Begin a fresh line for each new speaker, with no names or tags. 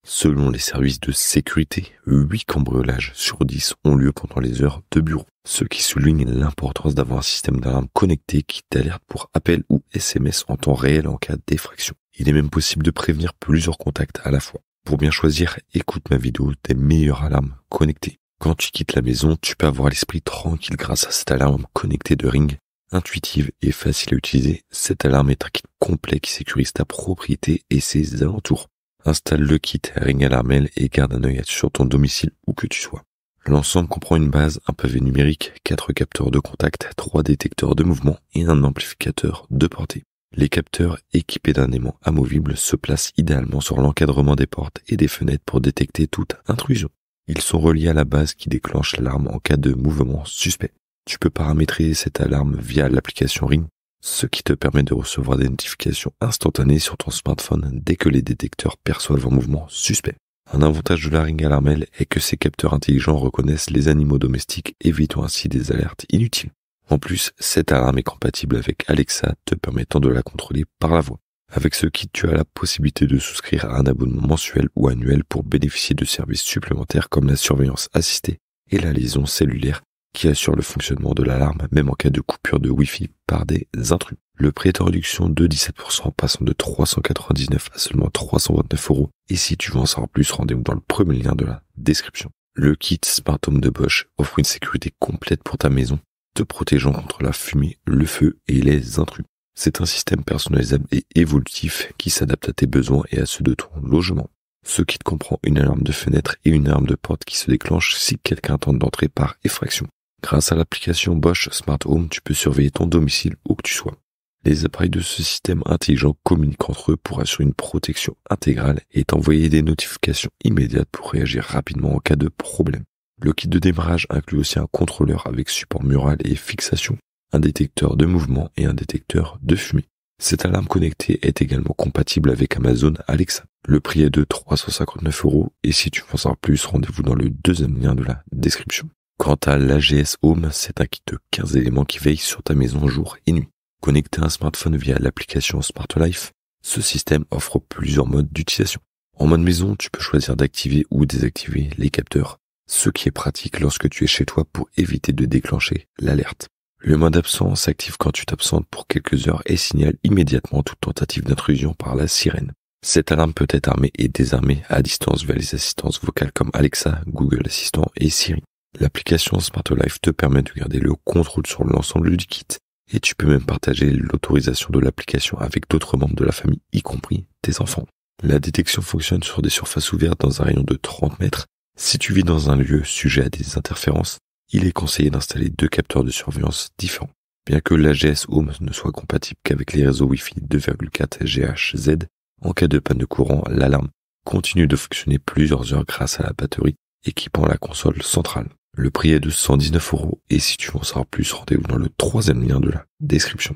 Selon les services de sécurité, 8 cambriolages sur 10 ont lieu pendant les heures de bureau, ce qui souligne l'importance d'avoir un système d'alarme connecté qui t'alerte pour appel ou SMS en temps réel en cas d'effraction. Il est même possible de prévenir plusieurs contacts à la fois. Pour bien choisir, écoute ma vidéo des meilleures alarmes connectées. Quand tu quittes la maison, tu peux avoir l'esprit tranquille grâce à cette alarme connectée de Ring. Intuitive et facile à utiliser, cette alarme est un kit complet qui sécurise ta propriété et ses alentours. Installe le kit Ring Alarm et garde un œil sur ton domicile où que tu sois. L'ensemble comprend une base, un pavé numérique, 4 capteurs de contact, 3 détecteurs de mouvement et un amplificateur de portée. Les capteurs équipés d'un aimant amovible se placent idéalement sur l'encadrement des portes et des fenêtres pour détecter toute intrusion. Ils sont reliés à la base qui déclenche l'alarme en cas de mouvement suspect. Tu peux paramétrer cette alarme via l'application Ring, ce qui te permet de recevoir des notifications instantanées sur ton smartphone dès que les détecteurs perçoivent un mouvement suspect. Un avantage de la Ring Alarm est que ces capteurs intelligents reconnaissent les animaux domestiques, évitant ainsi des alertes inutiles. En plus, cette alarme est compatible avec Alexa, te permettant de la contrôler par la voix. Avec ce kit, tu as la possibilité de souscrire à un abonnement mensuel ou annuel pour bénéficier de services supplémentaires comme la surveillance assistée et la liaison cellulaire qui assure le fonctionnement de l'alarme même en cas de coupure de Wi-Fi par des intrus. Le prix est en réduction de 17%, passant de 399 à seulement 329 €. Et si tu veux en savoir plus, rendez-vous dans le premier lien de la description. Le kit Smart Home de Bosch offre une sécurité complète pour ta maison, te protégeant contre la fumée, le feu et les intrus. C'est un système personnalisable et évolutif qui s'adapte à tes besoins et à ceux de ton logement. Ce kit comprend une alarme de fenêtre et une alarme de porte qui se déclenche si quelqu'un tente d'entrer par effraction. Grâce à l'application Bosch Smart Home, tu peux surveiller ton domicile où que tu sois. Les appareils de ce système intelligent communiquent entre eux pour assurer une protection intégrale et t'envoyer des notifications immédiates pour réagir rapidement en cas de problème. Le kit de démarrage inclut aussi un contrôleur avec support mural et fixation, un détecteur de mouvement et un détecteur de fumée. Cette alarme connectée est également compatible avec Amazon Alexa. Le prix est de 359 € et si tu veux en savoir plus, rendez-vous dans le deuxième lien de la description. Quant à l'AGS Home, c'est un kit de 15 éléments qui veille sur ta maison jour et nuit. Connecté à un smartphone via l'application Smart Life, ce système offre plusieurs modes d'utilisation. En mode maison, tu peux choisir d'activer ou désactiver les capteurs, ce qui est pratique lorsque tu es chez toi pour éviter de déclencher l'alerte. Le mode absent s'active quand tu t'absentes pour quelques heures et signale immédiatement toute tentative d'intrusion par la sirène. Cette alarme peut être armée et désarmée à distance via les assistances vocales comme Alexa, Google Assistant et Siri. L'application Smart Life te permet de garder le contrôle sur l'ensemble du kit et tu peux même partager l'autorisation de l'application avec d'autres membres de la famille, y compris tes enfants. La détection fonctionne sur des surfaces ouvertes dans un rayon de 30 mètres. Si tu vis dans un lieu sujet à des interférences, il est conseillé d'installer 2 capteurs de surveillance différents. Bien que l'AGS Home ne soit compatible qu'avec les réseaux Wi-Fi 2,4 GHz, en cas de panne de courant, l'alarme continue de fonctionner plusieurs heures grâce à la batterie équipant la console centrale. Le prix est de 119 € et si tu veux en savoir plus, rendez-vous dans le troisième lien de la description.